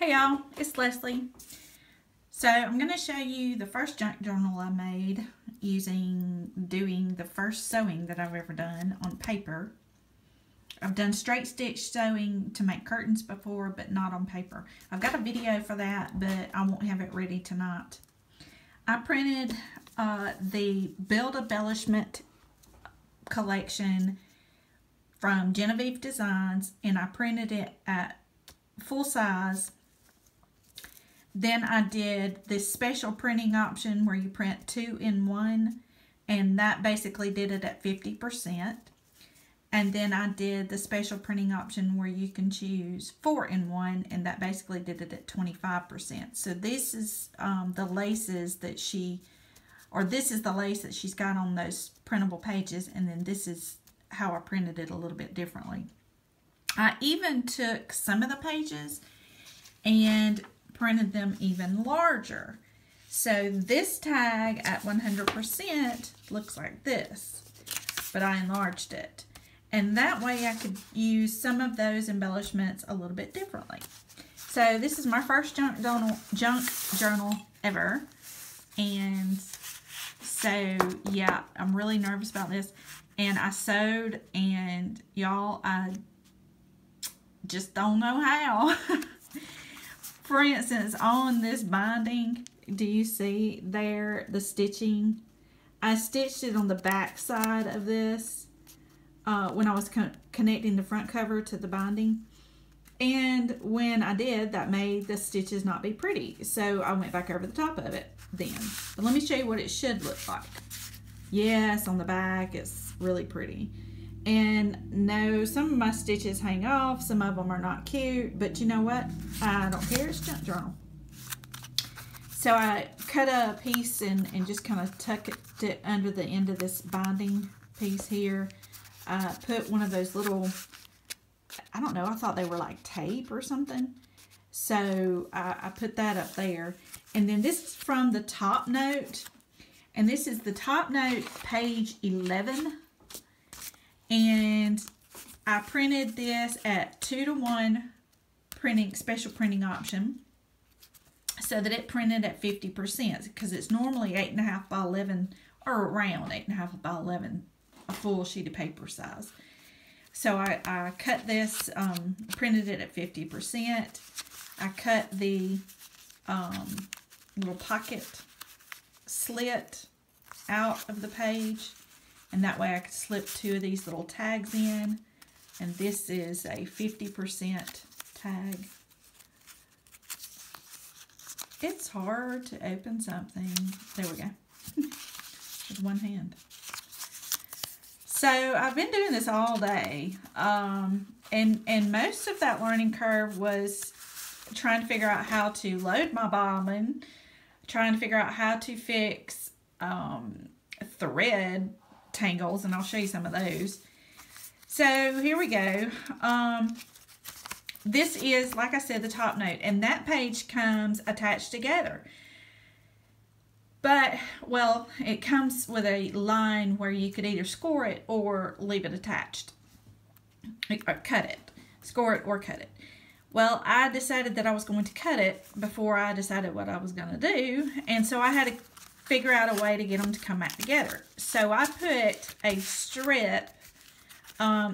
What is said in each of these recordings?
Hey y'all, it's Leslie. So I'm going to show you the first junk journal I made doing the first sewing that I've ever done on paper. I've done straight stitch sewing to make curtains before, but not on paper. I've got a video for that, but I won't have it ready tonight. I printed the Build-a-Bellishment collection from Genevieve Designs, and I printed it at full size. Then I did this special printing option where you print 2 in 1, and that basically did it at 50%. And then I did the special printing option where you can choose 4 in 1, and that basically did it at 25%. So this is the laces that this is the lace that she's got on those printable pages, and then this is how I printed it a little bit differently. I even took some of the pages and printed them even larger. So this tag at 100% looks like this, but I enlarged it. And that way I could use some of those embellishments a little bit differently. So this is my first junk journal ever. And so yeah, I'm really nervous about this. And I sewed, and y'all, I just don't know how. For instance, on this binding, do you see there the stitching? I stitched it on the back side of this when I was connecting the front cover to the binding. And when I did, that made the stitches not be pretty. So I went back over the top of it then. But let me show you what it should look like. Yes, on the back, it's really pretty. And no, some of my stitches hang off, some of them are not cute, but you know what? I don't care, it's junk journal. So I cut a piece and just kind of tucked it under the end of this binding piece here. I put one of those little, I don't know, I thought they were like tape or something. So I put that up there. And then this is from the Top Note. And this is the Top Note page 11. And I printed this at 2:1 printing, special printing option, so that it printed at 50%, because it's normally 8.5 by 11, or around 8.5 by 11, a full sheet of paper size. So I cut this, printed it at 50%. I cut the little pocket slit out of the page, and that way I could slip 2 of these little tags in. And this is a 50% tag. It's hard to open something. There we go. With one hand. So I've been doing this all day. And most of that learning curve was trying to figure out how to load my bobbin, trying to figure out how to fix thread tangles, and I'll show you some of those. So here we go. This is, like I said, the Top Note, and that page comes attached together. But, well, it comes with a line where you could either score it or leave it attached. Or cut it. Score it or cut it. Well, I decided that I was going to cut it before I decided what I was going to do, and so I had to figure out a way to get them to come back together. So I put a strip.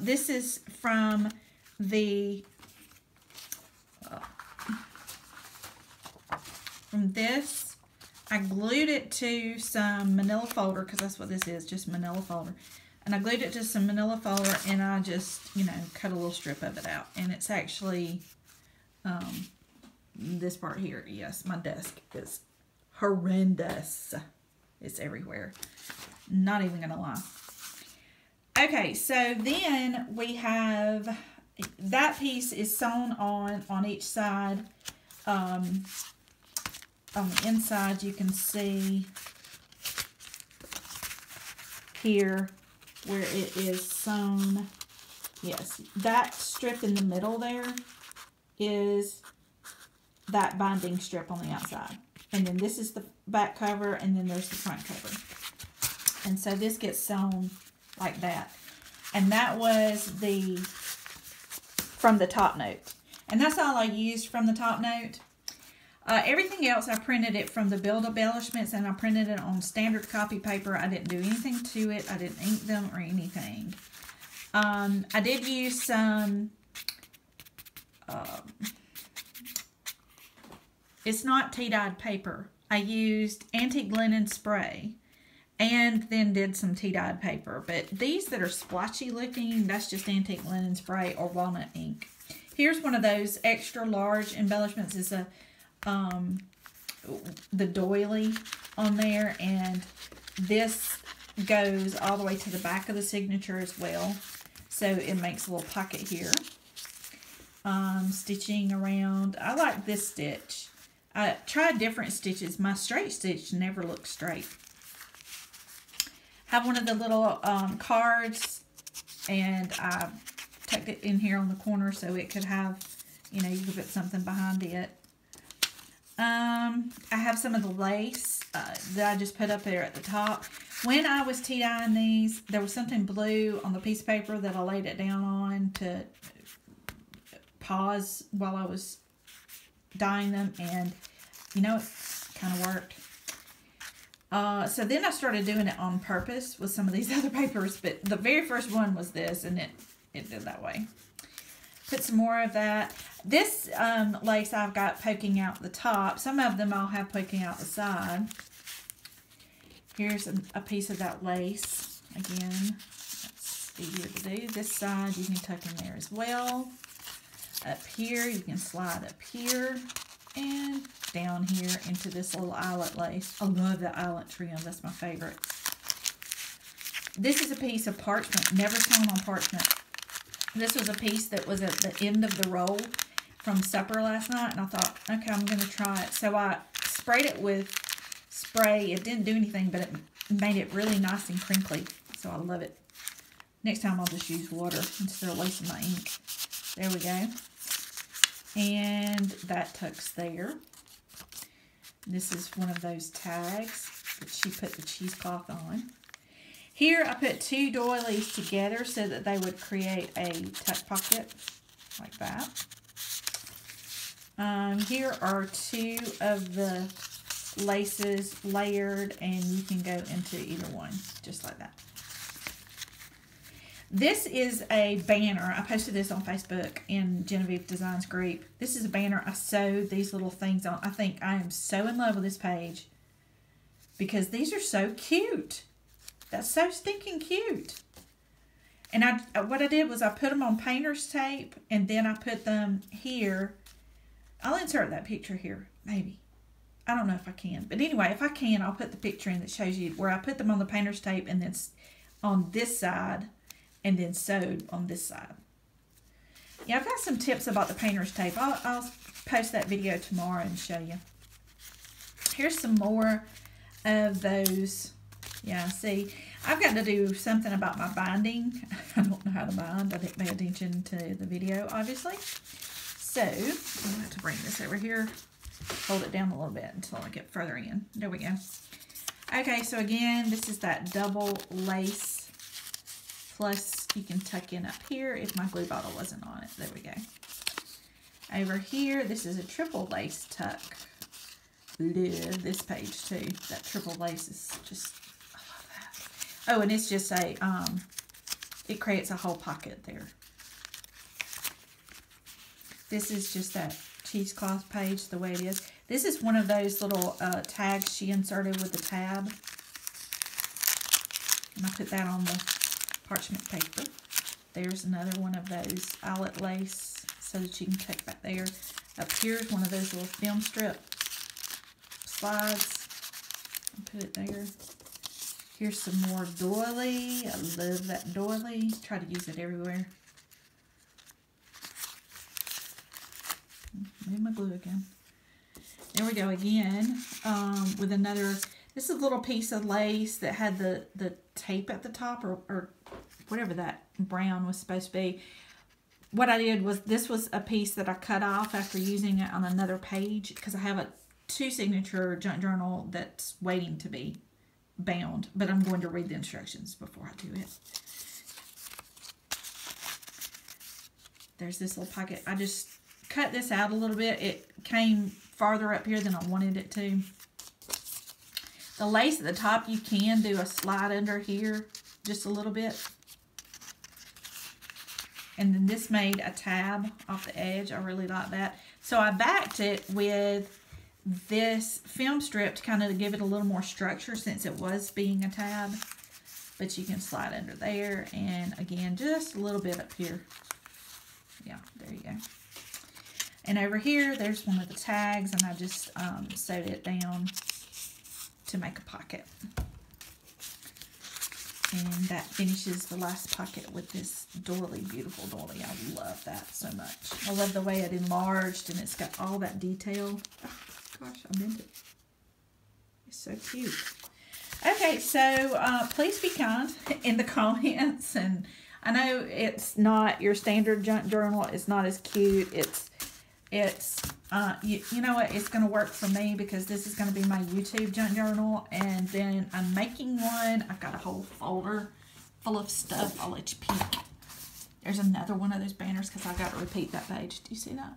This is from the from this. I glued it to some manila folder, because that's what this is, just manila folder. And I glued it to some manila folder, and I just, you know, cut a little strip of it out. And it's actually this part here. Yes, my desk is horrendous. It's everywhere. Not even gonna lie. Okay, so then we have that piece is sewn on each side. On the inside, you can see here where it is sewn. Yes, that strip in the middle there is that binding strip on the outside. And then this is the back cover, and then there's the front cover. And so this gets sewn like that. And that was from the Top Note. And that's all I used from the top note. Everything else, I printed it from the Build-a-Bellishments, and I printed it on standard copy paper. I didn't do anything to it. I didn't ink them or anything. I did use some, it's not tea-dyed paper. I used antique linen spray and then did some tea-dyed paper. But these that are splotchy looking, that's just antique linen spray or walnut ink. Here's one of those extra large embellishments. It's a the doily on there, and this goes all the way to the back of the signature as well, so it makes a little pocket here. Stitching around, I like this stitch. I tried different stitches. My straight stitch never looks straight. Have one of the little cards, and I tucked it in here on the corner so it could have, you know, you could put something behind it. I have some of the lace that I just put up there at the top. When I was tea dyeing these, there was something blue on the piece of paper that I laid it down on to pause while I was dyeing them, and you know, it kind of worked. So then I started doing it on purpose with some of these other papers, but the very first one was this, and it did that way. Put some more of that. This lace I've got poking out the top. Some of them I'll have poking out the side. Here's a piece of that lace. Again, that's easier to do. This side you can tuck in there as well. Up here, you can slide up here and down here into this little eyelet lace. I love the eyelet trim. That's my favorite. This is a piece of parchment. Never sewn on parchment. This was a piece that was at the end of the roll from supper last night, and I thought, okay, I'm going to try it. So I sprayed it with spray. It didn't do anything, but it made it really nice and crinkly, so I love it. Next time I'll just use water instead of wasting my ink. There we go. And that tucks there. This is one of those tags that she put the cheesecloth on. Here I put two doilies together so that they would create a tuck pocket like that. Here are two of the laces layered, and you can go into either one just like that. This is a banner. I posted this on Facebook in Genevieve Designs group. This is a banner I sewed these little things on. I think I am so in love with this page because these are so cute. That's so stinking cute. And what I did was I put them on painter's tape, and then I put them here. I'll insert that picture here, maybe. I don't know if I can. But anyway, if I can, I'll put the picture in that shows you where I put them on the painter's tape and then on this side and then sewed on this side. Yeah, I've got some tips about the painter's tape. I'll post that video tomorrow and show you. Here's some more of those. Yeah, see, I've got to do something about my binding. I don't know how to bind. I didn't pay attention to the video, obviously. So, I'm going to have to bring this over here. Hold it down a little bit until I get further in. There we go. Okay, so again, this is that double lace. Plus, you can tuck in up here if my glue bottle wasn't on it. There we go. Over here, this is a triple lace tuck. Love this page too. That triple lace is just... Oh, and it's just a, it creates a whole pocket there. This is just that cheesecloth page the way it is. This is one of those little tags she inserted with the tab. And I put that on the parchment paper. There's another one of those eyelet lace so that you can tuck back there. Up here is one of those little film strip slides. I'll put it there. Here's some more doily. I love that doily. Try to use it everywhere. Move my glue again. There we go again with another. This is a little piece of lace that had the tape at the top or whatever that brown was supposed to be. What I did was this was a piece that I cut off after using it on another page because I have a 2-signature junk journal that's waiting to be bound, but I'm going to read the instructions before I do it. There's this little pocket. I just cut this out a little bit. It came farther up here than I wanted it to. The lace at the top, you can do a slide under here just a little bit. And then this made a tab off the edge. I really like that. So I backed it with this film strip to kind of give it a little more structure since it was being a tab. But you can slide under there, and again, just a little bit up here. Yeah, there you go. And over here, there's one of the tags, and I just sewed it down to make a pocket. And that finishes the last pocket with this doily, beautiful doily. I love that so much. I love the way it enlarged, and it's got all that detail. Oh, gosh, I meant it. It's so cute. Okay, so please be kind in the comments. And I know it's not your standard junk journal. It's not as cute. You know what? It's going to work for me because this is going to be my YouTube junk journal. And then I'm making one. I've got a whole folder full of stuff. I'll let you peek. There's another one of those banners because I got to repeat that page. Do you see that?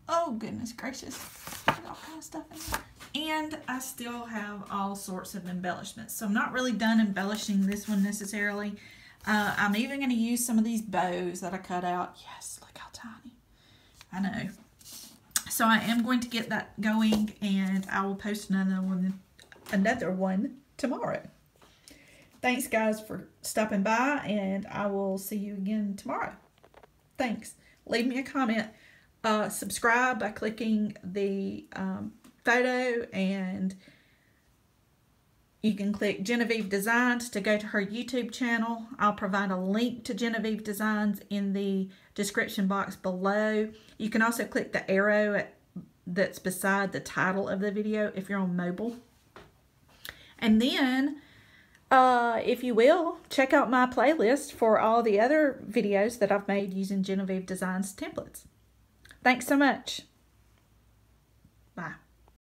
Oh, goodness gracious. There's all kind of stuff in there. And I still have all sorts of embellishments. So I'm not really done embellishing this one necessarily. I'm even going to use some of these bows that I cut out. Yes, look how tiny. I know. So I am going to get that going, and I will post another one tomorrow. Thanks, guys, for stopping by, and I will see you again tomorrow. Thanks. Leave me a comment. Subscribe by clicking the photo, and you can click Genevieve Designs to go to her YouTube channel. I'll provide a link to Genevieve Designs in the description box below. You can also click the arrow that's beside the title of the video if you're on mobile. And then, if you will, check out my playlist for all the other videos that I've made using Genevieve Designs templates. Thanks so much. Bye.